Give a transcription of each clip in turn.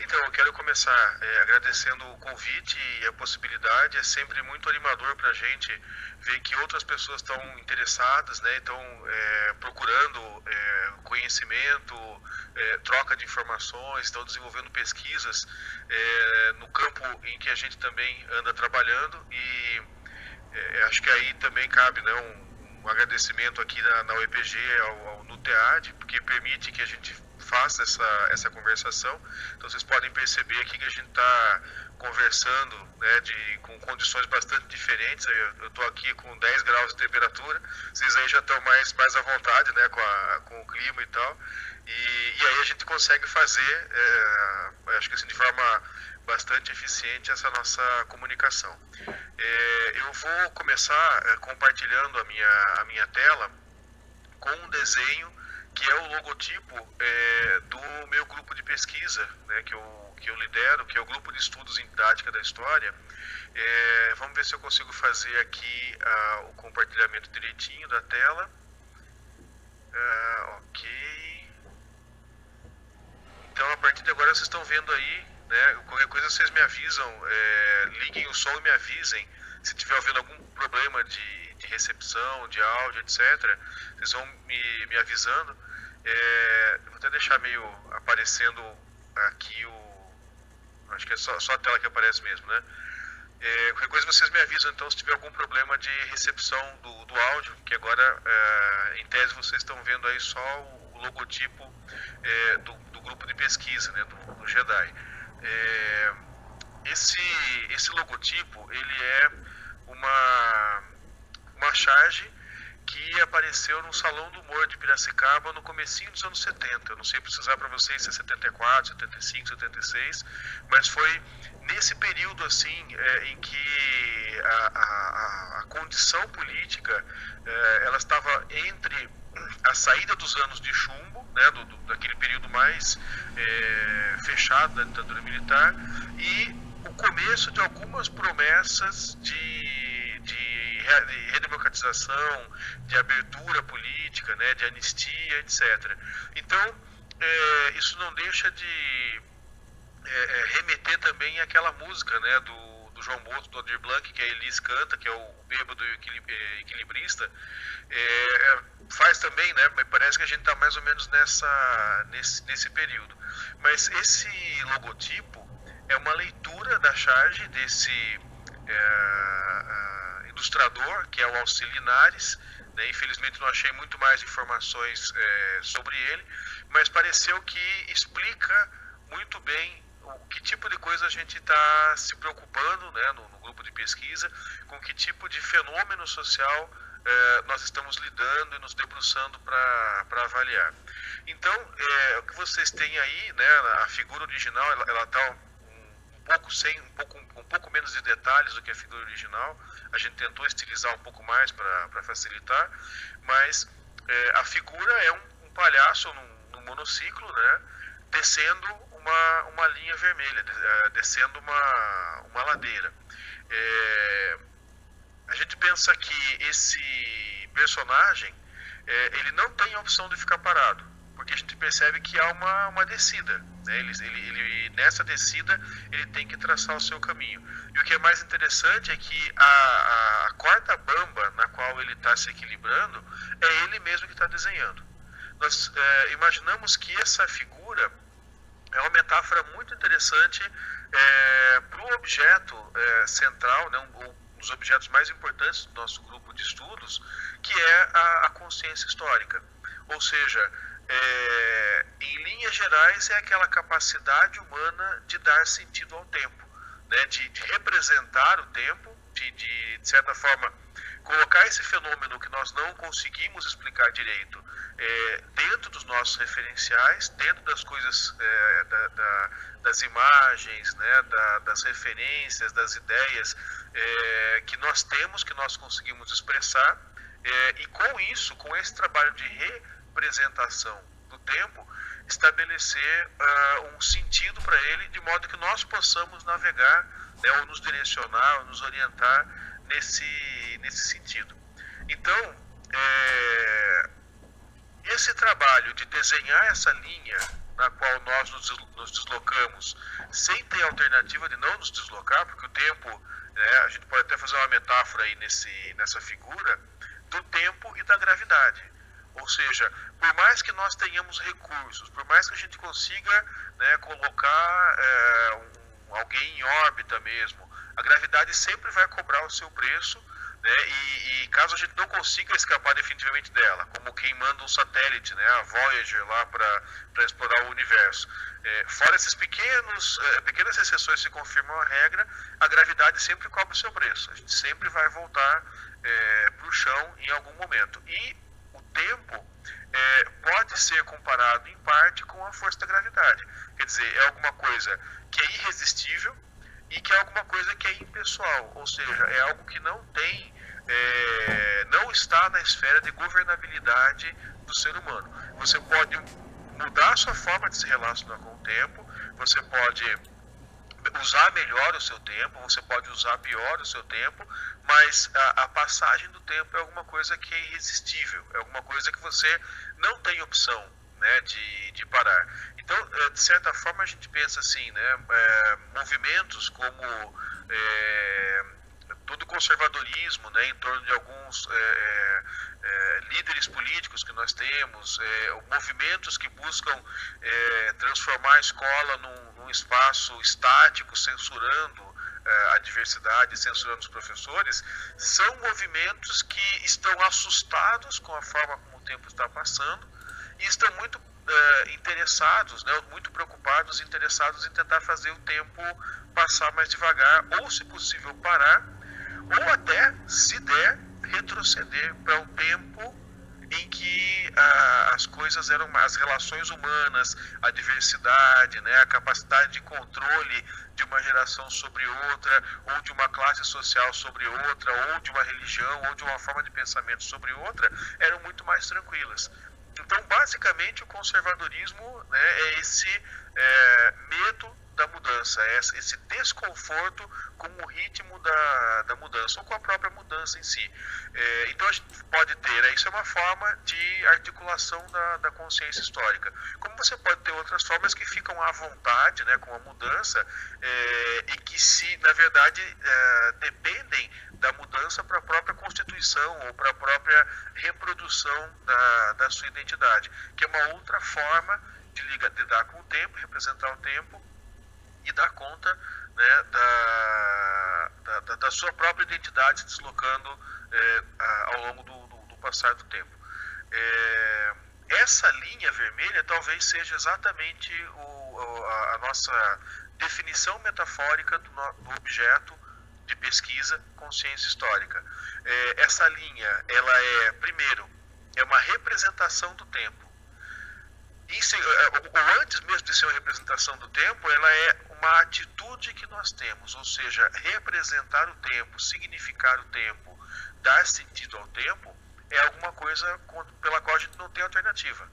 Então, eu quero começar agradecendo o convite e a possibilidade. É sempre muito animador para a gente ver que outras pessoas estão interessadas, né? Estão procurando conhecimento, troca de informações, estão desenvolvendo pesquisas no campo em que a gente também anda trabalhando e acho que aí também cabe, né, um agradecimento aqui na UEPG ao NUTEAD, porque permite que a gente faça essa conversação. Então vocês podem perceber aqui que a gente está conversando, né, com condições bastante diferentes. Eu estou aqui com 10 graus de temperatura, vocês aí já estão mais à vontade, né, com o clima e tal. E aí a gente consegue fazer, acho que assim, de forma bastante eficiente essa nossa comunicação. Eu vou começar compartilhando a minha tela com um desenho que é o logotipo do meu grupo de pesquisa, né, que eu lidero, que é o Grupo de Estudos em Didática da História. Vamos ver se eu consigo fazer aqui o compartilhamento direitinho da tela. Ok. Então, a partir de agora, vocês estão vendo aí, né? Qualquer coisa vocês me avisam, liguem o som e me avisem. Se tiver ouvindo algum problema de recepção, de áudio, etc., vocês vão me avisando. Vou até deixar meio aparecendo aqui acho que é só a tela que aparece mesmo, né? Qualquer coisa vocês me avisam, então, se tiver algum problema de recepção do áudio, que agora, em tese, vocês estão vendo aí só o logotipo do grupo de pesquisa, né, do GEDAI. Esse logotipo, ele é uma charge que apareceu no Salão do Humor de Piracicaba no comecinho dos anos 70. Eu não sei precisar para vocês se é 74, 75, 76, mas foi nesse período assim em que a condição política ela estava entre a saída dos anos de chumbo, né, daquele período mais fechado da ditadura militar, e o começo de algumas promessas de redemocratização, de abertura política, né, de anistia, etc. Então, isso não deixa de remeter também àquela música, né, do João Bosco, do Aldir Blanc, que a Elis canta, que é o bêbado equilibrista. Faz também, né, parece que a gente está mais ou menos nesse período. Mas esse logotipo é uma leitura da charge desse ilustrador, que é o Alcir Linares, né? Infelizmente não achei muito mais informações sobre ele, mas pareceu que explica muito bem que tipo de coisa a gente está se preocupando, né, no grupo de pesquisa, com que tipo de fenômeno social nós estamos lidando e nos debruçando para avaliar. Então, o que vocês têm aí, né, a figura original, ela está um pouco menos de detalhes do que a figura original. A gente tentou estilizar um pouco mais para facilitar, mas a figura é um palhaço num monociclo, né, descendo uma linha vermelha, descendo uma ladeira. A gente pensa que esse personagem ele não tem a opção de ficar parado, porque a gente percebe que há uma descida, né? Ele, nessa descida ele tem que traçar o seu caminho. E o que é mais interessante é que a corda bamba na qual ele está se equilibrando é ele mesmo que está desenhando. Nós imaginamos que essa figura é uma metáfora muito interessante para o objeto central, né, um dos objetos mais importantes do nosso grupo de estudos, que é a consciência histórica. Ou seja, em linhas gerais, é aquela capacidade humana de dar sentido ao tempo, né, de representar o tempo, de certa forma, colocar esse fenômeno que nós não conseguimos explicar direito dentro dos nossos referenciais, dentro das coisas, das imagens, né, das referências, das ideias que nós temos, que nós conseguimos expressar, e com isso, com esse trabalho de representação do tempo, estabelecer um sentido para ele, de modo que nós possamos navegar, né, ou nos direcionar, ou nos orientar nesse sentido. Então, esse trabalho de desenhar essa linha na qual nós nos deslocamos sem ter alternativa de não nos deslocar, porque o tempo, né, a gente pode até fazer uma metáfora aí nessa figura do tempo e da gravidade. Ou seja, por mais que nós tenhamos recursos, por mais que a gente consiga, né, colocar alguém em órbita mesmo, a gravidade sempre vai cobrar o seu preço, né, e caso a gente não consiga escapar definitivamente dela, como quem manda um satélite, né, a Voyager lá para explorar o universo. Fora esses pequenas exceções que confirmam a regra, a gravidade sempre cobra o seu preço. A gente sempre vai voltar para o chão em algum momento. E o tempo pode ser comparado em parte com a força da gravidade. Quer dizer, é alguma coisa que é irresistível e que é alguma coisa que é impessoal, ou seja, é algo que não está na esfera de governabilidade do ser humano. Você pode mudar a sua forma de se relacionar com o tempo, você pode usar melhor o seu tempo, você pode usar pior o seu tempo, mas a passagem do tempo é alguma coisa que é irresistível, é alguma coisa que você não tem opção, né, de parar. Então, de certa forma, a gente pensa assim, né, movimentos como todo o conservadorismo, né, em torno de alguns líderes políticos que nós temos, movimentos que buscam transformar a escola num espaço estático, censurando a diversidade, censurando os professores, são movimentos que estão assustados com a forma como o tempo está passando e estão muito interessados, né, muito preocupados, interessados em tentar fazer o tempo passar mais devagar, ou se possível parar, ou até, se der, retroceder para um tempo em que as coisas eram, as relações humanas, a diversidade, né, a capacidade de controle de uma geração sobre outra, ou de uma classe social sobre outra, ou de uma religião, ou de uma forma de pensamento sobre outra, eram muito mais tranquilas. Então, basicamente, o conservadorismo, né, é esse medo da mudança, é esse desconforto com o ritmo da mudança, ou com a própria mudança em si. Então, a gente pode ter, isso é uma forma de articulação da consciência histórica. Como você pode ter outras formas que ficam à vontade, né, com a mudança, e que, na verdade, dependem da mudança para a própria constituição ou para a própria reprodução da sua identidade, que é uma outra forma de lidar com o tempo, representar o tempo e dar conta, né, da sua própria identidade se deslocando ao longo do passar do tempo. Essa linha vermelha talvez seja exatamente a nossa definição metafórica do objeto de pesquisa consciência histórica. Essa linha, ela primeiro, é uma representação do tempo. Ou antes mesmo de ser uma representação do tempo, ela é uma atitude que nós temos, ou seja, representar o tempo, significar o tempo, dar sentido ao tempo, é alguma coisa pela qual a gente não tem alternativa.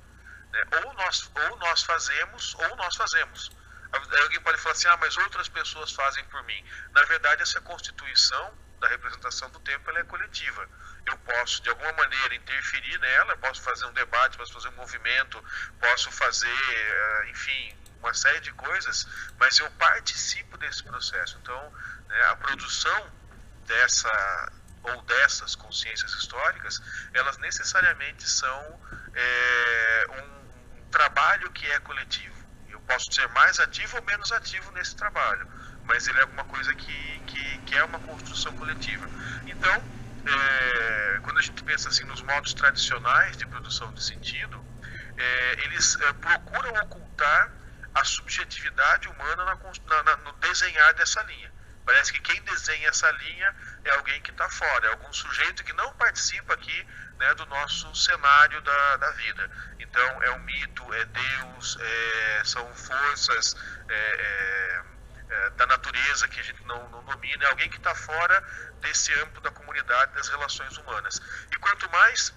Né? Ou nós fazemos, ou nós fazemos. Alguém pode falar assim, mas outras pessoas fazem por mim. Na verdade, essa constituição da representação do tempo, ela é coletiva. Eu posso, de alguma maneira, interferir nela, posso fazer um debate, posso fazer um movimento, posso fazer, enfim, uma série de coisas, mas eu participo desse processo. Então, né, a produção dessas consciências históricas, elas necessariamente são um trabalho que é coletivo. Eu posso ser mais ativo ou menos ativo nesse trabalho, mas ele é alguma coisa que é uma construção coletiva. Então, quando a gente pensa assim nos modos tradicionais de produção de sentido, eles procuram ocultar a subjetividade humana no desenhar dessa linha. Parece que quem desenha essa linha é alguém que está fora, é algum sujeito que não participa aqui, né, do nosso cenário da vida. Então, é um mito, é Deus, são forças da natureza que a gente não domina, é alguém que está fora desse âmbito da comunidade, das relações humanas. E quanto mais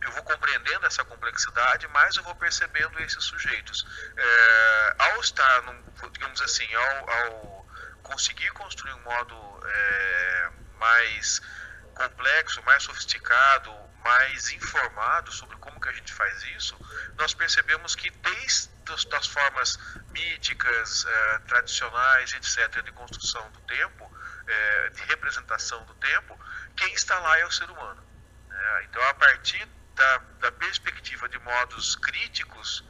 eu vou compreendendo essa complexidade, mais eu vou percebendo esses sujeitos. Ao estar, digamos assim, ao conseguir construir um modo mais complexo, mais sofisticado, mais informado sobre como que a gente faz isso, nós percebemos que desde das formas míticas, tradicionais, etc., de construção do tempo, de representação do tempo, quem está lá é o ser humano. Então, a partir da perspectiva de modos críticos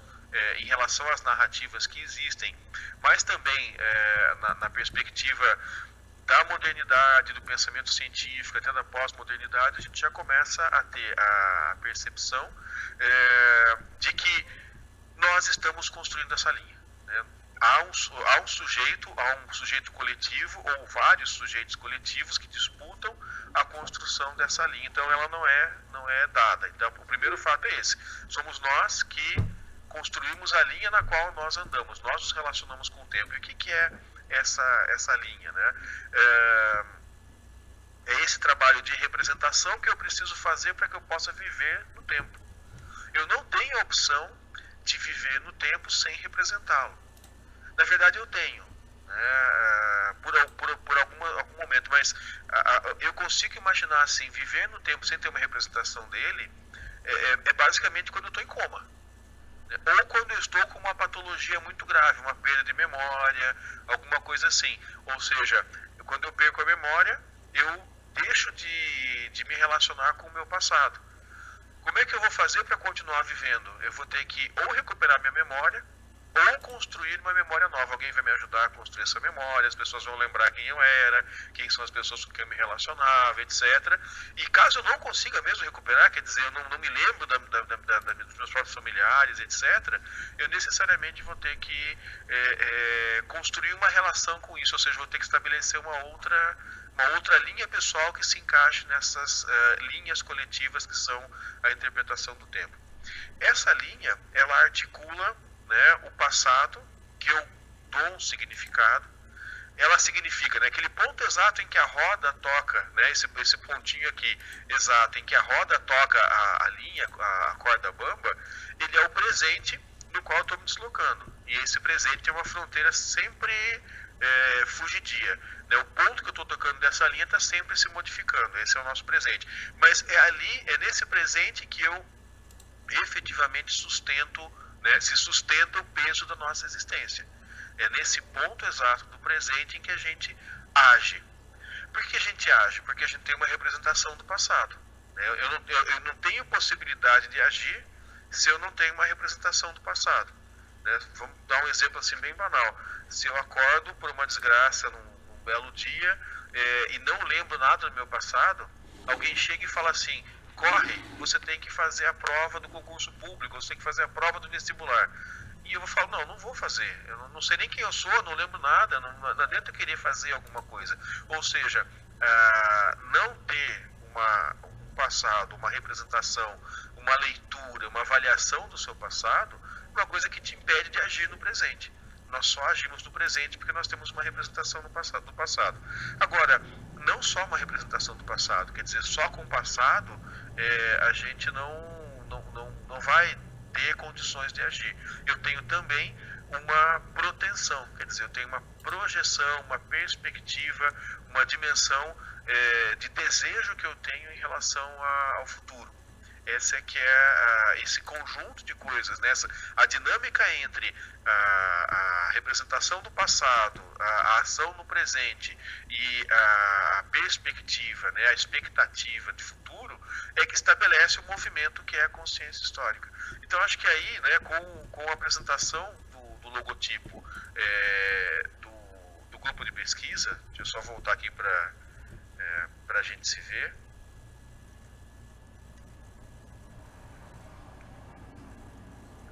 em relação às narrativas que existem, mas também na perspectiva da modernidade, do pensamento científico, até da pós-modernidade, a gente já começa a ter a percepção de que nós estamos construindo essa linha. Né? Há um sujeito coletivo, ou vários sujeitos coletivos que disputam a construção dessa linha. Então ela não é dada. Então o primeiro fato é esse. Somos nós que construímos a linha na qual nós andamos. Nós nos relacionamos com o tempo. E o que é essa linha? Né? É esse trabalho de representação que eu preciso fazer para que eu possa viver no tempo. Eu não tenho a opção de viver no tempo sem representá-lo. Na verdade eu tenho, né, por algum momento, mas eu consigo imaginar assim, viver no tempo sem ter uma representação dele, é basicamente quando eu estou em coma. Ou quando eu estou com uma patologia muito grave, uma perda de memória, alguma coisa assim. Ou seja, quando eu perco a memória, eu deixo de me relacionar com o meu passado. Como é que eu vou fazer para continuar vivendo? Eu vou ter que ou recuperar minha memória, ou construir uma memória nova. Alguém vai me ajudar a construir essa memória, as pessoas vão lembrar quem eu era, quem são as pessoas com quem eu me relacionava, etc. E caso eu não consiga mesmo recuperar, quer dizer, eu não me lembro dos meus próprios familiares, etc., eu necessariamente vou ter que construir uma relação com isso, ou seja, vou ter que estabelecer uma outra linha pessoal que se encaixe nessas linhas coletivas que são a interpretação do tempo. Essa linha, ela articula, né, o passado, que eu dou um significado. Ela significa, né, aquele ponto exato em que a roda toca, né, esse pontinho aqui exato em que a roda toca a linha, a corda bamba, ele é o presente no qual eu estou me deslocando. E esse presente tem uma fronteira sempre fugidia. Né? O ponto que eu estou tocando dessa linha está sempre se modificando. Esse é o nosso presente. Mas é nesse presente que eu efetivamente se sustenta o peso da nossa existência. É nesse ponto exato do presente em que a gente age. Por que a gente age? Porque a gente tem uma representação do passado. Eu não tenho possibilidade de agir se eu não tenho uma representação do passado. Né? Vamos dar um exemplo assim bem banal. Se eu acordo por uma desgraça num belo dia e não lembro nada do meu passado, alguém chega e fala assim: corre, você tem que fazer a prova do concurso público, você tem que fazer a prova do vestibular. E eu vou falar: não vou fazer, eu não sei nem quem eu sou, não lembro nada, não adianta eu querer fazer alguma coisa. Ou seja, não ter um passado, uma representação, uma leitura, uma avaliação do seu passado, é uma coisa que te impede de agir no presente. Nós só agimos no presente porque nós temos uma representação do passado. Agora, não só uma representação do passado, quer dizer, só com o passado a gente não vai ter condições de agir. Eu tenho também uma proteção, quer dizer, eu tenho uma projeção, uma perspectiva, uma dimensão de desejo que eu tenho em relação ao futuro. Essa é que é esse conjunto de coisas, né? A dinâmica entre a representação do passado, a ação no presente e a perspectiva, né? A expectativa de futuro é que estabelece o movimento que é a consciência histórica. Então acho que aí, né, com a apresentação do logotipo do grupo de pesquisa, deixa eu só voltar aqui para a gente se ver.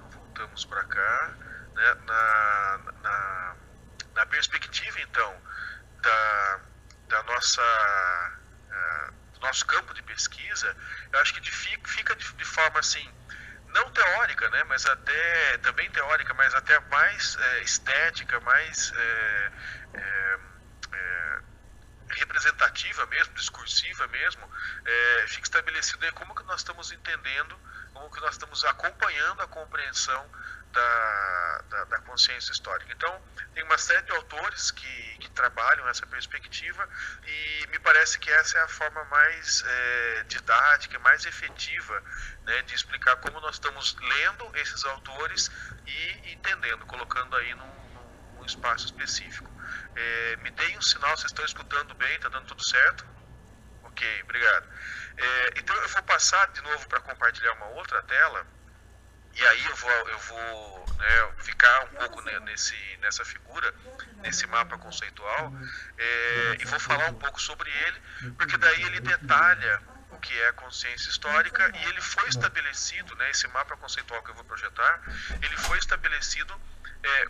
Voltamos para cá, né, na perspectiva então do nosso campo de pesquisa. Eu acho que fica de forma assim, não teórica, né, mas até também teórica, mas até mais estética, mais representativa mesmo, discursiva mesmo, fica estabelecido aí como que nós estamos entendendo, como que nós estamos acompanhando a compreensão da consciência histórica. Então, tem uma série de autores que trabalham essa perspectiva e me parece que essa é a forma mais didática, mais efetiva, né, de explicar como nós estamos lendo esses autores e entendendo, colocando aí num espaço específico. Me deem um sinal, vocês estão escutando bem, está dando tudo certo? Ok, obrigado. Então eu vou passar de novo para compartilhar uma outra tela. E aí eu vou né, ficar um pouco nessa figura, nesse mapa conceitual, e vou falar um pouco sobre ele, porque daí ele detalha o que é a consciência histórica e ele foi estabelecido, né, esse mapa conceitual que eu vou projetar, ele foi estabelecido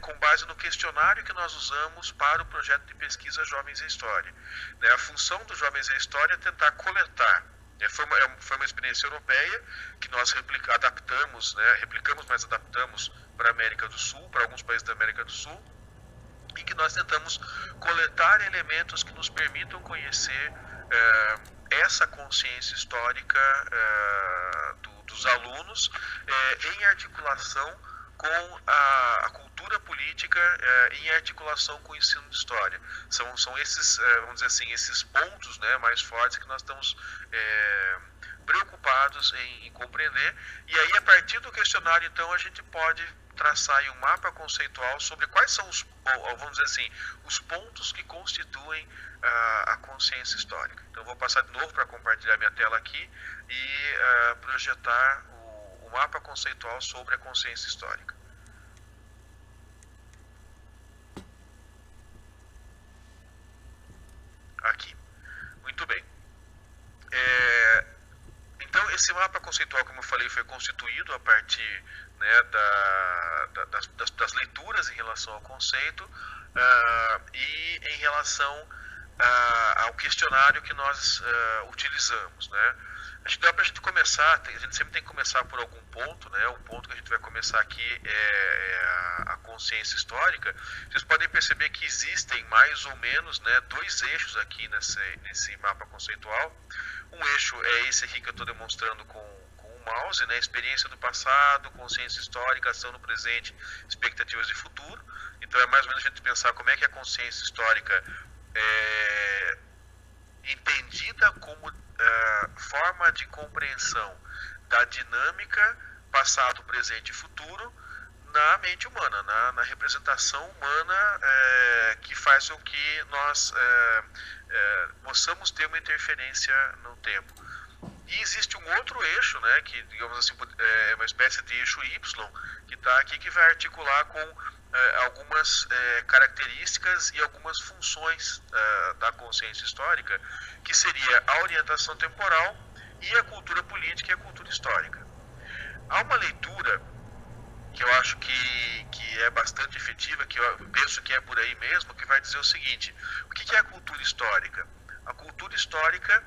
com base no questionário que nós usamos para o projeto de pesquisa Jovens e História. Né, a função do Jovens e História é tentar coletar. Foi uma experiência europeia que nós adaptamos, né, replicamos, mas adaptamos para a América do Sul, para alguns países da América do Sul, e que nós tentamos coletar elementos que nos permitam conhecer essa consciência histórica dos alunos em articulação com a cultura política, em articulação com o ensino de história. São esses, vamos dizer assim, esses pontos, né, mais fortes que nós estamos preocupados em compreender. E aí, a partir do questionário, então, a gente pode traçar aí um mapa conceitual sobre quais são vamos dizer assim, os pontos que constituem a consciência histórica. Então, vou passar de novo para compartilhar minha tela aqui e projetar o mapa conceitual sobre a consciência histórica. Aqui. Muito bem. Então, esse mapa conceitual, como eu falei, foi constituído a partir, né, das leituras em relação ao conceito e em relação ao questionário que nós utilizamos, né? Acho que dá para a gente começar, a gente sempre tem que começar por algum ponto, né? O ponto que a gente vai começar aqui é a consciência histórica. Vocês podem perceber que existem mais ou menos, né, dois eixos aqui nesse mapa conceitual. Um eixo é esse aqui que eu estou demonstrando com o mouse, né? Experiência do passado, consciência histórica, ação no presente, expectativas de futuro. Então é mais ou menos a gente pensar como é que a consciência histórica é entendida como forma de compreensão da dinâmica passado, presente e futuro na mente humana, na representação humana que faz com que nós possamos ter uma interferência no tempo. E existe um outro eixo, né, que, digamos assim, é uma espécie de eixo Y, que está aqui, que vai articular com algumas características e algumas funções da consciência histórica, que seria a orientação temporal e a cultura política e a cultura histórica. Há uma leitura que eu acho que é bastante efetiva, que eu penso que é por aí mesmo, que vai dizer o seguinte: o que é a cultura histórica? A cultura histórica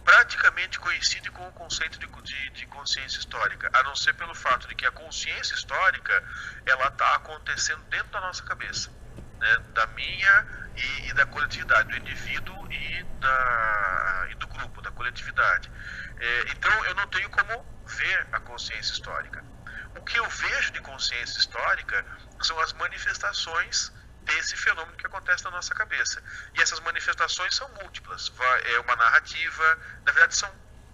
praticamente coincide com o conceito de consciência histórica, a não ser pelo fato de que a consciência histórica ela está acontecendo dentro da nossa cabeça, né, da minha e da coletividade, do indivíduo e do grupo, da coletividade. Então eu não tenho como ver a consciência histórica. O que eu vejo de consciência histórica são as manifestações desse fenômeno que acontece na nossa cabeça. E essas manifestações são múltiplas. É uma narrativa, na verdade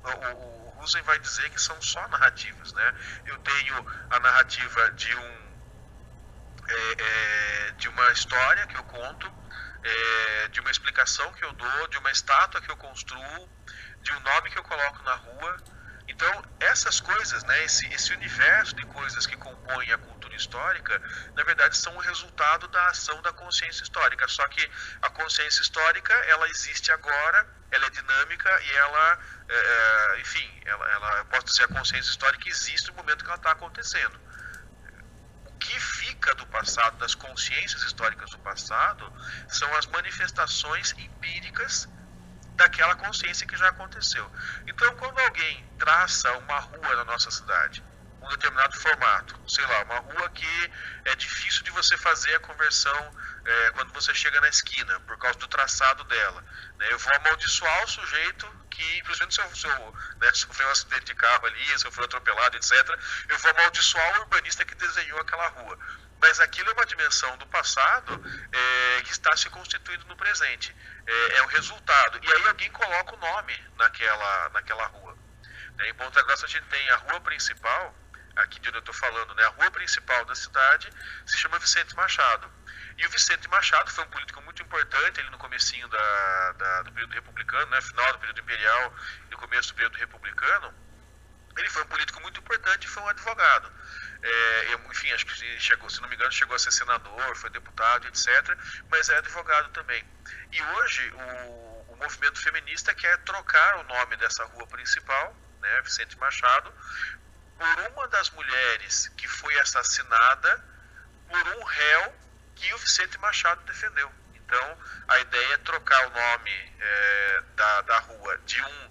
o Husserl vai dizer que são só narrativas, né? Eu tenho a narrativa de uma história que eu conto, de uma explicação que eu dou, de uma estátua que eu construo, de um nome que eu coloco na rua. Então, essas coisas, né, esse universo de coisas que compõem a cultura histórica, na verdade, são o resultado da ação da consciência histórica. Só que a consciência histórica, ela existe agora, ela é dinâmica e ela, enfim, eu posso dizer, a consciência histórica existe no momento que ela está acontecendo. O que fica do passado, das consciências históricas do passado, são as manifestações empíricas daquela consciência que já aconteceu. Então, quando alguém traça uma rua na nossa cidade, um determinado formato, sei lá, uma rua que é difícil de você fazer a conversão quando você chega na esquina, por causa do traçado dela, né? Eu vou amaldiçoar o sujeito que que, principalmente se eu né, sofrer um acidente de carro ali, se eu for atropelado, etc., eu vou amaldiçoar o urbanista que desenhou aquela rua. Mas aquilo é uma dimensão do passado que está se constituindo no presente. É o resultado. E aí alguém coloca o nome naquela rua. Em Ponta Grossa a gente tem a rua principal, aqui de onde eu estou falando, né, a rua principal da cidade se chama Vicente Machado. E o Vicente Machado foi um político muito importante ali no comecinho do período republicano, né, final do período imperial e no começo do período republicano. Ele foi um político muito importante e foi um advogado. Enfim, acho que chegou, se não me engano, chegou a ser senador, foi deputado, etc. Mas é advogado também. E hoje o movimento feminista quer trocar o nome dessa rua principal, né, Vicente Machado, por uma das mulheres que foi assassinada por um réu que o Vicente Machado defendeu. Então, a ideia é trocar o nome da rua de um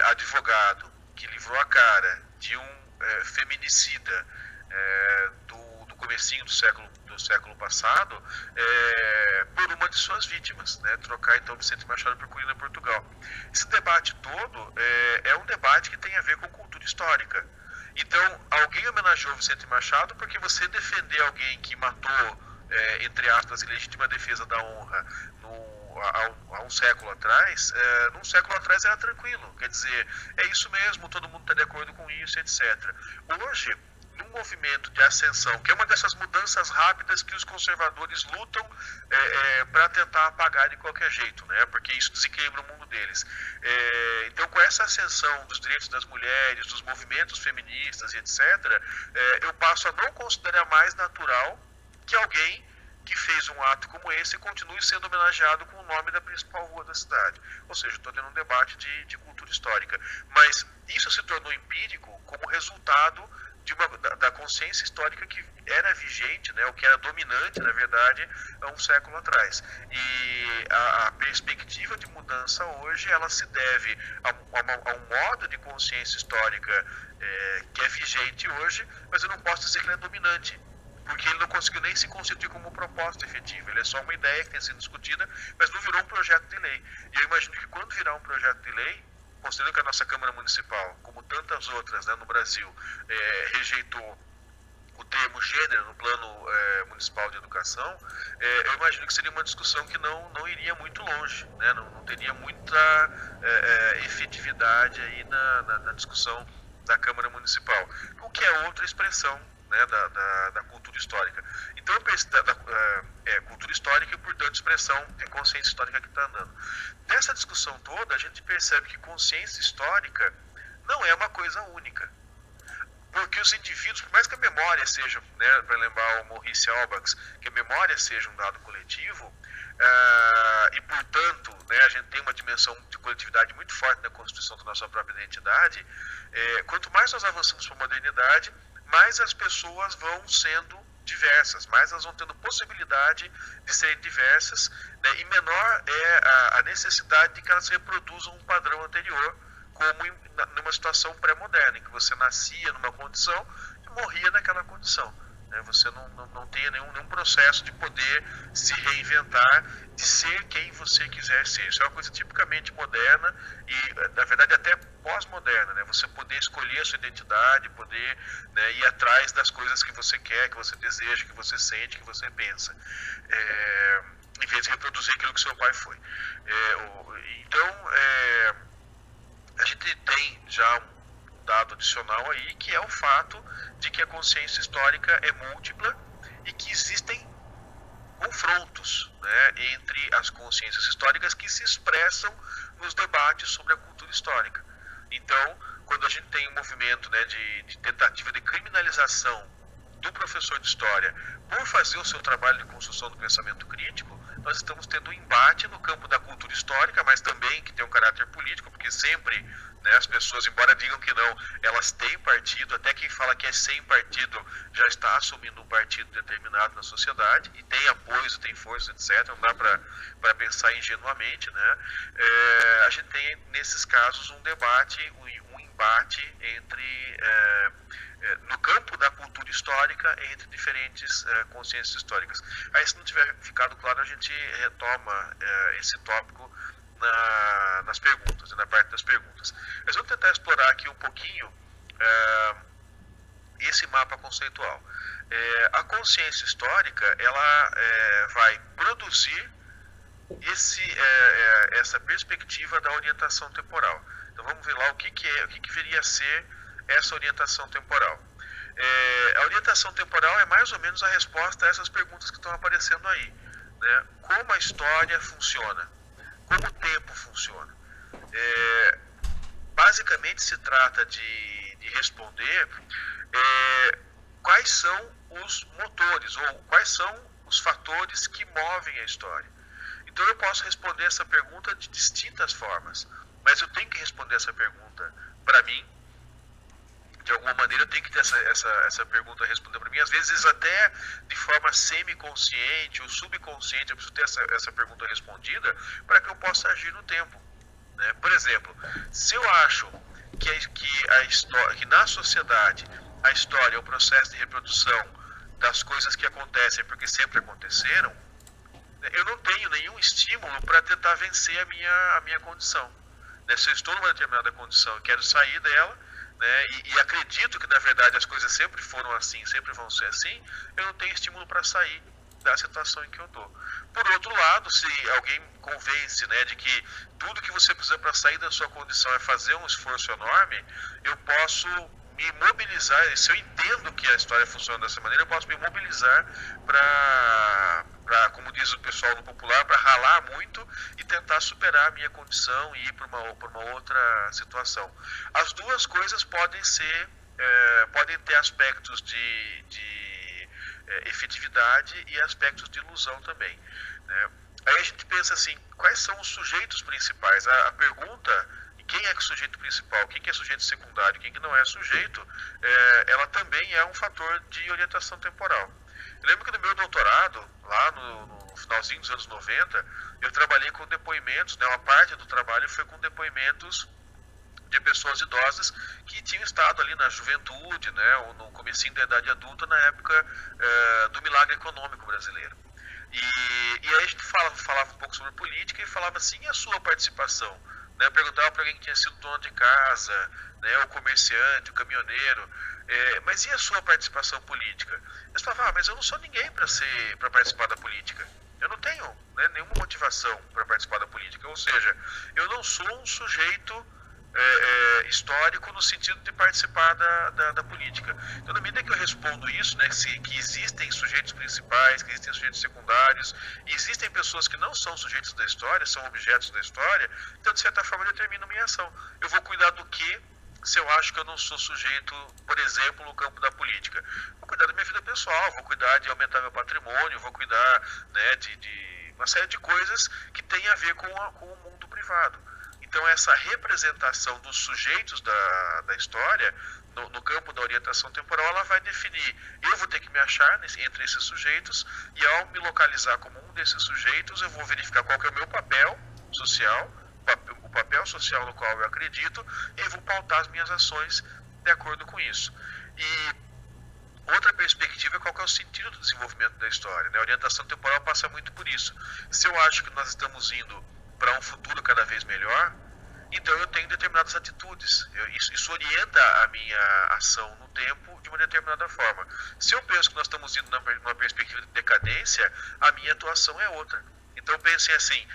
advogado que livrou a cara de um feminicida do comecinho do século passado por uma de suas vítimas, né? Trocar então Vicente Machado por Colina Portugal. Esse debate todo é um debate que tem a ver com cultura histórica. Então, alguém homenageou Vicente Machado porque você defender alguém que matou, entre aspas, em legítima defesa da honra há um século atrás, num século atrás era tranquilo. Quer dizer, é isso mesmo, todo mundo está de acordo com isso, etc. Hoje, num movimento de ascensão, que é uma dessas mudanças rápidas que os conservadores lutam para tentar apagar de qualquer jeito, né? Porque isso desequilibra o mundo deles. Então, com essa ascensão dos direitos das mulheres, dos movimentos feministas e etc., eu passo a não considerar mais natural que alguém que fez um ato como esse continue sendo homenageado com o nome da principal rua da cidade. Ou seja, estou tendo um debate de cultura histórica. Mas isso se tornou empírico como resultado da consciência histórica que era vigente, né, o que era dominante, na verdade, há um século atrás. E a perspectiva de mudança hoje, ela se deve a um modo de consciência histórica que é vigente hoje, mas eu não posso dizer que ele é dominante, porque ele não conseguiu nem se constituir como proposta efetiva. Ele é só uma ideia que tem sido discutida, mas não virou um projeto de lei. E eu imagino que quando virar um projeto de lei, considerando que a nossa Câmara Municipal, como tantas outras, né, no Brasil, rejeitou o termo gênero no plano municipal de educação, eu imagino que seria uma discussão que não iria muito longe, né, não teria muita efetividade aí na discussão da Câmara Municipal, o que é outra expressão, né, da cultura histórica. Então, cultura histórica e, portanto, expressão de consciência histórica que está andando. Nessa discussão toda, a gente percebe que consciência histórica não é uma coisa única. Porque os indivíduos, por mais que a memória seja, né, para lembrar o Maurice Aubax, que a memória seja um dado coletivo, e, portanto, né, a gente tem uma dimensão de coletividade muito forte na constituição da nossa própria identidade, quanto mais nós avançamos para a modernidade, mais as pessoas vão sendo diversas, mais elas vão tendo possibilidade de serem diversas, né, e menor é a necessidade de que elas reproduzam um padrão anterior, como numa situação pré-moderna, em que você nascia numa condição e morria naquela condição. Né? Você não tem nenhum processo de poder se reinventar, de ser quem você quiser ser. Isso é uma coisa tipicamente moderna e, na verdade, até pós-moderna. Né? Você poder escolher a sua identidade, poder, né, ir atrás das coisas que você quer, que você deseja, que você sente, que você pensa. Em vez de reproduzir aquilo que seu pai foi. Então, a gente tem já um dado adicional aí, que é o fato de que a consciência histórica é múltipla e que existem confrontos, né, entre as consciências históricas que se expressam nos debates sobre a cultura histórica. Então, quando a gente tem um movimento, né, de tentativa de criminalização do professor de história por fazer o seu trabalho de construção do pensamento crítico, nós estamos tendo um embate no campo da cultura histórica, mas também que tem um caráter político, porque sempre, né, as pessoas, embora digam que não, elas têm partido, até quem fala que é sem partido já está assumindo um partido determinado na sociedade, e tem apoio, tem força, etc. Não dá para pensar ingenuamente, né? A gente tem, nesses casos, um debate, um embate entre... no campo da cultura histórica entre diferentes consciências históricas. Aí, se não tiver ficado claro, a gente retoma esse tópico nas perguntas, na parte das perguntas. Mas vamos tentar explorar aqui um pouquinho esse mapa conceitual. A consciência histórica, ela vai produzir essa perspectiva da orientação temporal. Então vamos ver lá o que viria a ser essa orientação temporal. A orientação temporal é mais ou menos a resposta a essas perguntas que estão aparecendo aí, né? Como a história funciona, como o tempo funciona. Basicamente se trata de responder quais são os motores ou quais são os fatores que movem a história. Então eu posso responder essa pergunta de distintas formas, mas eu tenho que responder essa pergunta para mim. De alguma maneira eu tenho que ter essa pergunta respondida para mim, às vezes até de forma semi-consciente ou subconsciente, eu preciso ter essa pergunta respondida para que eu possa agir no tempo, né? Por exemplo, se eu acho que na sociedade a história é um processo de reprodução das coisas que acontecem porque sempre aconteceram, eu não tenho nenhum estímulo para tentar vencer a minha condição, né? Se eu estou numa determinada condição e quero sair dela, né, e acredito que na verdade as coisas sempre foram assim, sempre vão ser assim, eu não tenho estímulo para sair da situação em que eu estou. Por outro lado, se alguém me convence, né, de que tudo que você precisa para sair da sua condição é fazer um esforço enorme, eu posso me mobilizar. Se eu entendo que a história funciona dessa maneira, eu posso me mobilizar para, como diz o pessoal no popular, para ralar muito e tentar superar a minha condição e ir para uma outra situação. As duas coisas podem ter aspectos de efetividade e aspectos de ilusão também, né? Aí a gente pensa assim, quais são os sujeitos principais? A pergunta, quem é o sujeito principal, quem é sujeito secundário, quem que não é sujeito, ela também é um fator de orientação temporal. Eu lembro que no meu doutorado, lá no finalzinho dos anos 90, eu trabalhei com depoimentos, né, uma parte do trabalho foi com depoimentos de pessoas idosas que tinham estado ali na juventude, né, ou no comecinho da idade adulta, na época do milagre econômico brasileiro. E aí a gente falava um pouco sobre política e falava assim, e a sua participação? Né, eu perguntava para alguém que tinha sido dono de casa, né, o comerciante, o caminhoneiro, mas e a sua participação política? Eles falavam, mas eu não sou ninguém para participar da política. Eu não tenho, né, nenhuma motivação para participar da política. Ou seja, eu não sou um sujeito histórico no sentido de participar da política. Então, na medida que eu respondo isso, né, que existem sujeitos principais, que existem sujeitos secundários, e existem pessoas que não são sujeitos da história, são objetos da história, então, de certa forma, eu determino minha ação. Eu vou cuidar do que se eu acho que eu não sou sujeito, por exemplo, no campo da política? Vou cuidar da minha vida pessoal, vou cuidar de aumentar meu patrimônio, vou cuidar, né, de uma série de coisas que tem a ver com o mundo privado. Então, essa representação dos sujeitos da história, no campo da orientação temporal, ela vai definir, eu vou ter que me achar entre esses sujeitos, e ao me localizar como um desses sujeitos, eu vou verificar qual que é o meu papel social, o papel social no qual eu acredito, e eu vou pautar as minhas ações de acordo com isso. E outra perspectiva é qual que é o sentido do desenvolvimento da história, né? A orientação temporal passa muito por isso. Se eu acho que nós estamos indo para um futuro cada vez melhor, então eu tenho determinadas atitudes. Isso orienta a minha ação no tempo de uma determinada forma. Se eu penso que nós estamos indo numa perspectiva de decadência, a minha atuação é outra. Então pensem assim,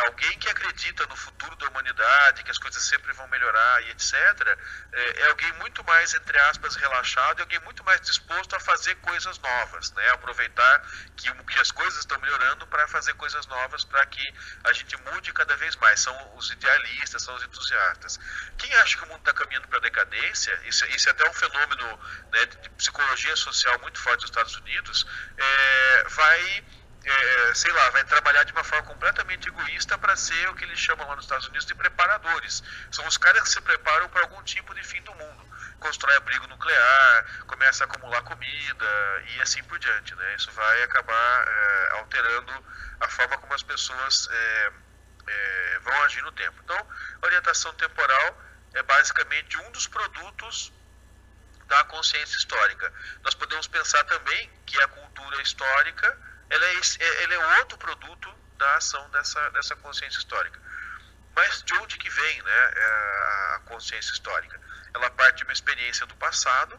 alguém que acredita no futuro da humanidade, que as coisas sempre vão melhorar e etc., é alguém muito mais, entre aspas, relaxado, e alguém muito mais disposto a fazer coisas novas, né? Aproveitar que as coisas estão melhorando para fazer coisas novas, para que a gente mude cada vez mais. São os idealistas, são os entusiastas. Quem acha que o mundo está caminhando para a decadência, isso é até um fenômeno, né, de psicologia social muito forte nos Estados Unidos, vai trabalhar de uma forma completamente egoísta para ser o que eles chamam lá nos Estados Unidos de preparadores. São os caras que se preparam para algum tipo de fim do mundo. Constrói abrigo nuclear, começa a acumular comida e assim por diante, né? Isso vai acabar alterando a forma como as pessoas vão agir no tempo. Então, orientação temporal é basicamente um dos produtos da consciência histórica. Nós podemos pensar também que a cultura histórica ela é outro produto da ação dessa consciência histórica. Mas de onde que vem, né, a consciência histórica? Ela parte de uma experiência do passado,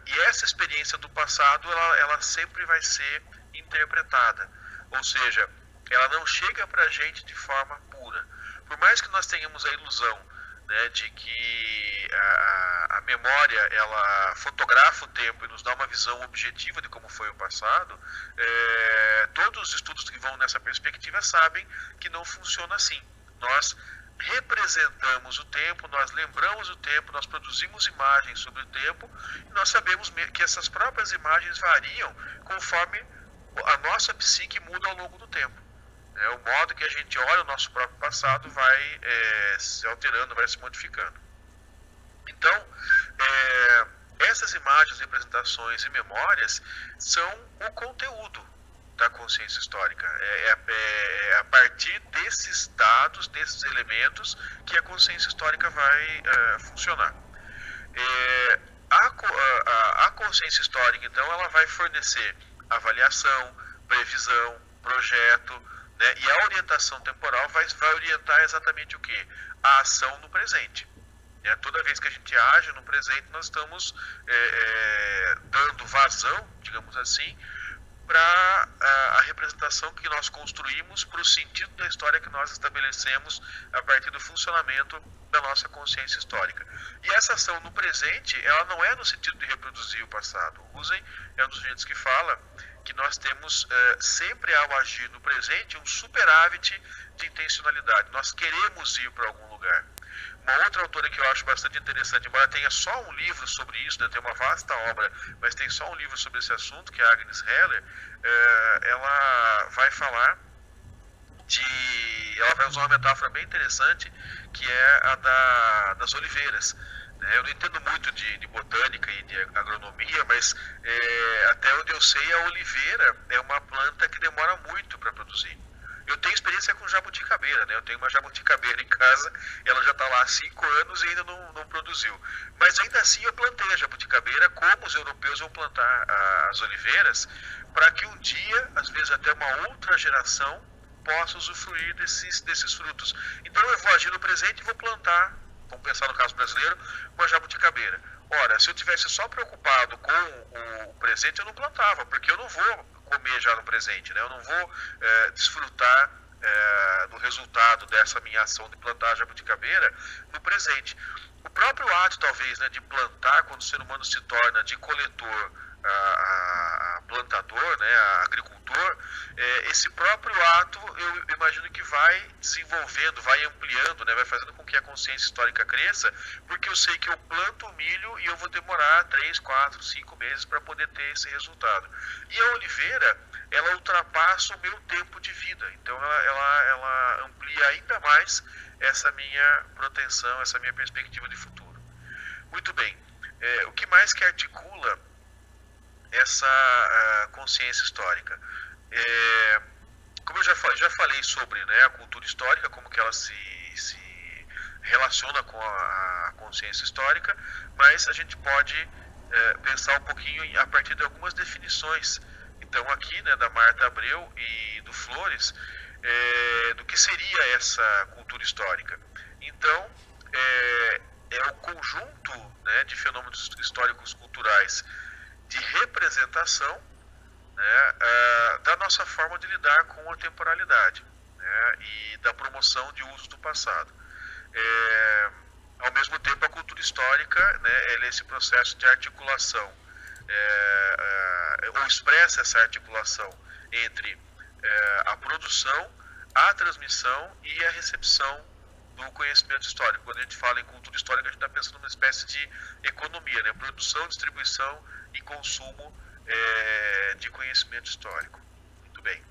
e essa experiência do passado ela sempre vai ser interpretada, ou seja, ela não chega para a gente de forma pura. Por mais que nós tenhamos a ilusão, né, de que a memória ela fotografa o tempo e nos dá uma visão objetiva de como foi o passado, todos os estudos que vão nessa perspectiva sabem que não funciona assim. Nós representamos o tempo, nós lembramos o tempo, nós produzimos imagens sobre o tempo, e nós sabemos que essas próprias imagens variam conforme a nossa psique muda ao longo do tempo. O modo que a gente olha o nosso próprio passado vai se alterando, vai se modificando. Então, essas imagens, representações e memórias são o conteúdo da consciência histórica. É a partir desses dados, desses elementos, que a consciência histórica vai funcionar. A consciência histórica, então, ela vai fornecer avaliação, previsão, projeto, né? E a orientação temporal vai orientar exatamente o quê? A ação no presente. Toda vez que a gente age no presente, nós estamos dando vazão, digamos assim, para a representação que nós construímos, para o sentido da história que nós estabelecemos a partir do funcionamento da nossa consciência histórica. E essa ação no presente, ela não é no sentido de reproduzir o passado. O Husen é um dos jeitos que fala que nós temos sempre, ao agir no presente, um superávit de intencionalidade. Nós queremos ir para algum lugar. Uma outra autora que eu acho bastante interessante, embora tenha só um livro sobre isso, né, tem uma vasta obra, mas tem só um livro sobre esse assunto, que é a Agnes Heller, ela vai falar ela vai usar uma metáfora bem interessante, que é a das oliveiras. Eu não entendo muito de botânica e de agronomia, mas até onde eu sei, a oliveira é uma planta que demora muito para produzir. Eu tenho experiência com jabuticabeira, né? Eu tenho uma jabuticabeira em casa, ela já está lá há 5 anos e ainda não produziu. Mas ainda assim eu plantei a jabuticabeira, como os europeus vão plantar as oliveiras, para que um dia, às vezes até uma outra geração, possa usufruir desses frutos. Então eu vou agir no presente e vou plantar, vamos pensar no caso brasileiro, uma jabuticabeira. Ora, se eu tivesse só preocupado com o presente, eu não plantava, porque eu não vou comer já no presente, né? Eu não vou desfrutar do resultado dessa minha ação de plantar a jabuticabeira no presente. O próprio ato, talvez, né, de plantar, quando o ser humano se torna de coletor a plantador, né, a agricultor, esse próprio ato, eu imagino que vai desenvolvendo, vai ampliando, né, vai fazendo com que a consciência histórica cresça, porque eu sei que eu planto o milho e eu vou demorar 3, 4, 5 meses para poder ter esse resultado. E a oliveira, ela ultrapassa o meu tempo de vida, então ela amplia ainda mais essa minha proteção, essa minha perspectiva de futuro. Muito bem, o que mais que articula essa consciência histórica? Como eu já falei sobre, né, a cultura histórica, como que ela se relaciona com a consciência histórica, mas a gente pode pensar um pouquinho a partir de algumas definições. Então aqui, né, da Marta Abreu e do Flores, do que seria essa cultura histórica. Então, é o conjunto, né, de fenômenos históricos culturais de representação, né, da nossa forma de lidar com a temporalidade, né, e da promoção de usos do passado. Ao mesmo tempo, a cultura histórica, né, é esse processo de articulação, ou expressa essa articulação entre a produção, a transmissão e a recepção do conhecimento histórico. Quando a gente fala em cultura histórica, a gente está pensando numa espécie de economia, né, produção, distribuição e consumo de conhecimento histórico. Muito bem.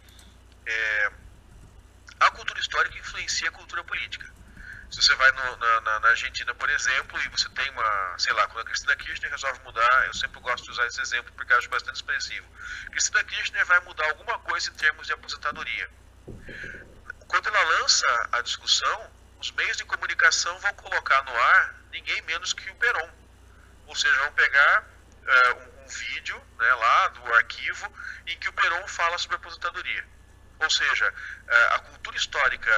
A cultura histórica influencia a cultura política. Se você vai na Argentina, por exemplo, e você tem sei lá, quando a Cristina Kirchner resolve mudar, eu sempre gosto de usar esse exemplo porque eu acho bastante expressivo. Cristina Kirchner vai mudar alguma coisa em termos de aposentadoria. Quando ela lança a discussão, os meios de comunicação vão colocar no ar ninguém menos que o Perón. Ou seja, vão pegar um vídeo, né, lá do arquivo em que o Perón fala sobre aposentadoria. Ou seja, a cultura histórica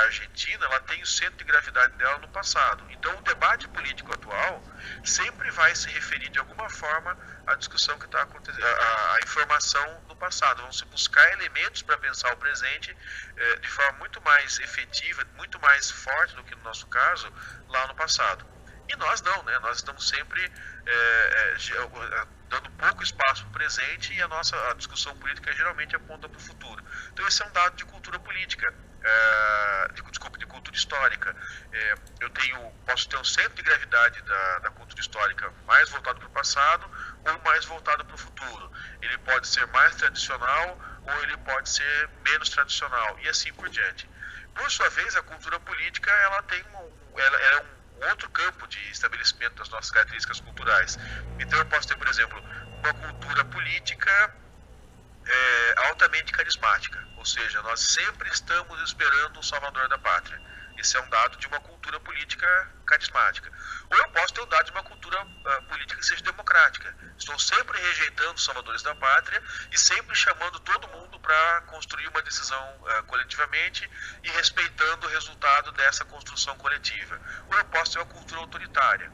argentina, ela tem o centro de gravidade dela no passado. Então, o debate político atual sempre vai se referir de alguma forma à discussão que está acontecendo, à informação do passado. Vão se buscar elementos para pensar o presente de forma muito mais efetiva, muito mais forte do que no nosso caso, lá no passado. E nós não, né? Nós estamos sempre dando pouco espaço para o presente e a discussão política geralmente aponta para o futuro. Então esse é um dado de cultura política, de cultura histórica. Posso ter um centro de gravidade da cultura histórica mais voltado para o passado ou mais voltado para o futuro. Ele pode ser mais tradicional ou ele pode ser menos tradicional e assim por diante. Por sua vez, a cultura política ela é um outro campo de estabelecimento das nossas características culturais. Então eu posso ter, por exemplo, uma cultura política altamente carismática, ou seja, nós sempre estamos esperando um salvador da pátria. Esse é um dado de uma cultura política carismática. Ou eu posso ter um dado de uma cultura política que seja democrática. Estou sempre rejeitando os salvadores da pátria e sempre chamando todo mundo para construir uma decisão coletivamente e respeitando o resultado dessa construção coletiva. Ou eu posso ter uma cultura autoritária.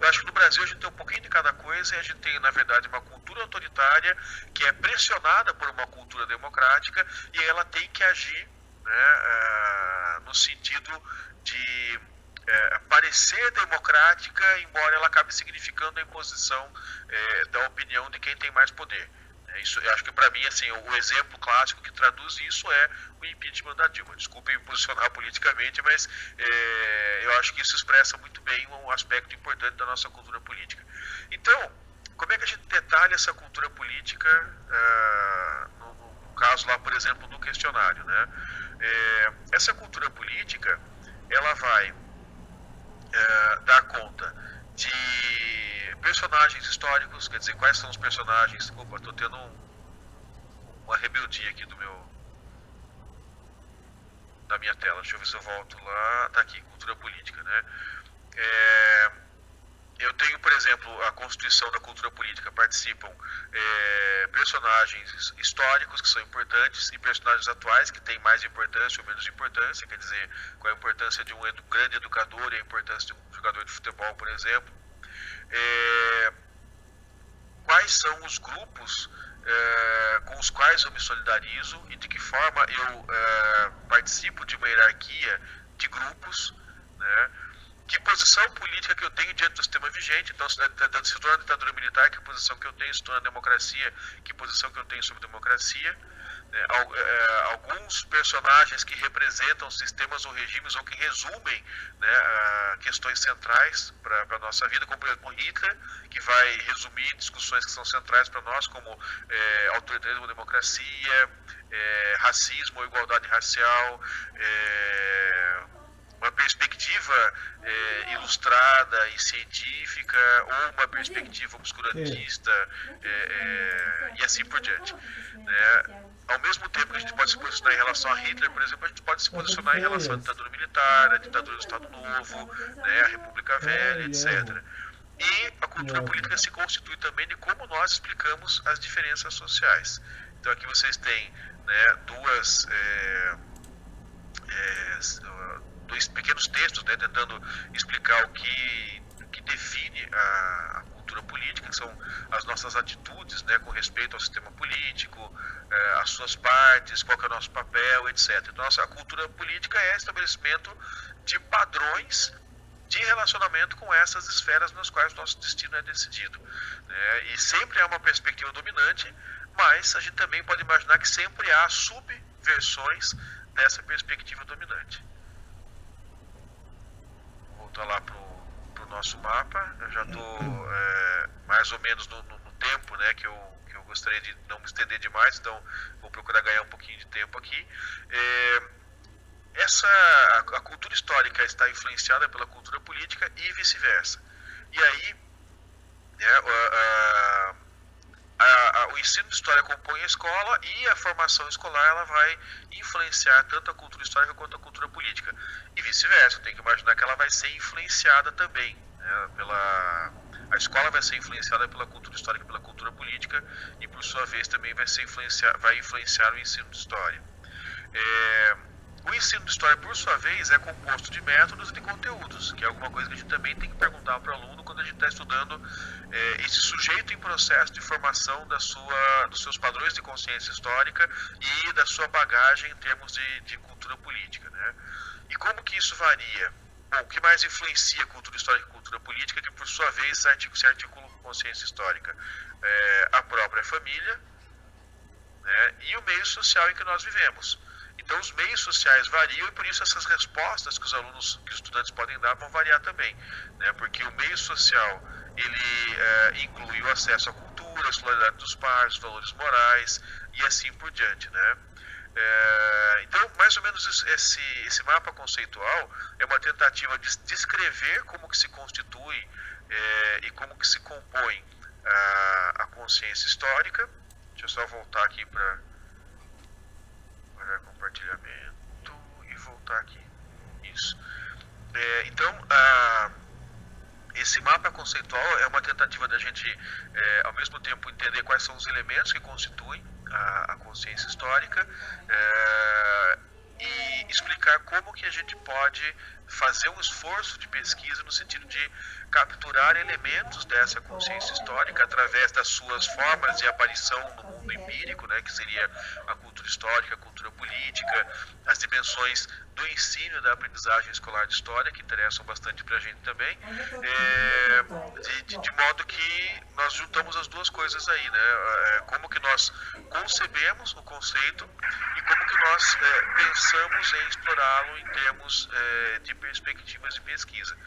Eu acho que no Brasil a gente tem um pouquinho de cada coisa e a gente tem, na verdade, uma cultura autoritária que é pressionada por uma cultura democrática e ela tem que agir, né, no sentido de parecer democrática, embora ela acabe significando a imposição da opinião de quem tem mais poder. Isso, eu acho que para mim assim, o exemplo clássico que traduz isso é o impeachment da Dilma. Desculpem me posicionar politicamente, mas eu acho que isso expressa muito bem um aspecto importante da nossa cultura política. Então, como é que a gente detalha essa cultura política no caso lá, por exemplo, do questionário, né? Essa cultura política, ela vai dar conta de personagens históricos, quer dizer, quais são os personagens. Opa, estou tendo uma rebeldia aqui da minha tela. Deixa eu ver se eu volto lá. Tá aqui, cultura política, né? Eu tenho, por exemplo, a constituição da cultura política. Participam personagens históricos que são importantes e personagens atuais que têm mais importância ou menos importância. Quer dizer, qual a importância de um grande educador e a importância de um jogador de futebol, por exemplo. Quais são os grupos com os quais eu me solidarizo e de que forma eu participo de uma hierarquia de grupos, né? Que posição política que eu tenho diante do sistema vigente. Então, se torna ditadura militar, que posição que eu tenho, se torna democracia, que posição que eu tenho sobre democracia. Alguns personagens que representam sistemas ou regimes ou que resumem, né, questões centrais para a nossa vida, como por exemplo Hitler, que vai resumir discussões que são centrais para nós, como autoritarismo, democracia, racismo ou igualdade racial, uma perspectiva ilustrada e científica ou uma perspectiva obscurantista e assim por diante, né? Ao mesmo tempo que a gente pode se posicionar em relação a Hitler, por exemplo, a gente pode se posicionar em relação à ditadura militar, à ditadura do Estado Novo, né, à República Velha, etc. E a cultura política se constitui também de como nós explicamos as diferenças sociais. Então aqui vocês têm, né, dois pequenos textos, né, tentando explicar o que define a cultura política, que são as nossas atitudes, né, com respeito ao sistema político, as suas partes, qual que é o nosso papel, etc. Então, a cultura política é estabelecimento de padrões de relacionamento com essas esferas nas quais o nosso destino é decidido, né? E sempre há uma perspectiva dominante, mas a gente também pode imaginar que sempre há subversões dessa perspectiva dominante. Vou voltar lá para o nosso mapa. Eu já estou mais ou menos no tempo, né, que eu gostaria de não me estender demais, então vou procurar ganhar um pouquinho de tempo aqui. A cultura histórica está influenciada pela cultura política e vice-versa. E aí, o ensino de história compõe a escola e a formação escolar ela vai influenciar tanto a cultura histórica quanto a cultura política. E vice-versa, tem que imaginar que ela vai ser influenciada também, né, a escola vai ser influenciada pela cultura histórica e pela cultura política e, por sua vez, também vai influenciar o ensino de história. O ensino de história, por sua vez, é composto de métodos e de conteúdos, que é alguma coisa que a gente também tem que perguntar para o aluno quando a gente está estudando esse sujeito em processo de formação dos seus padrões de consciência histórica e da sua bagagem em termos de cultura política, né? E como que isso varia? Bom, o que mais influencia a cultura histórica e a cultura política, que por sua vez se articula com consciência histórica? A própria família, né, e o meio social em que nós vivemos. Então os meios sociais variam e por isso essas respostas que os estudantes podem dar vão variar também, né, porque o meio social ele inclui o acesso à cultura, a escolaridade dos pais, os valores morais e assim por diante, né. Então, mais ou menos esse mapa conceitual é uma tentativa de descrever como que se constitui e como que se compõe a consciência histórica. Deixa eu só voltar aqui para compartilhamento e voltar aqui. Isso. Então, esse mapa conceitual é uma tentativa da gente, ao mesmo tempo, entender quais são os elementos que constituem a consciência histórica e explicar como que a gente pode fazer um esforço de pesquisa no sentido de capturar elementos dessa consciência histórica através das suas formas de aparição no mundo empírico, né, que seria a cultura histórica, a cultura política, as dimensões do ensino e da aprendizagem escolar de história, que interessam bastante para a gente também, de modo que nós juntamos as duas coisas aí, né, como que nós concebemos o conceito e como que nós pensamos em explorá-lo em termos de perspectivas de pesquisa.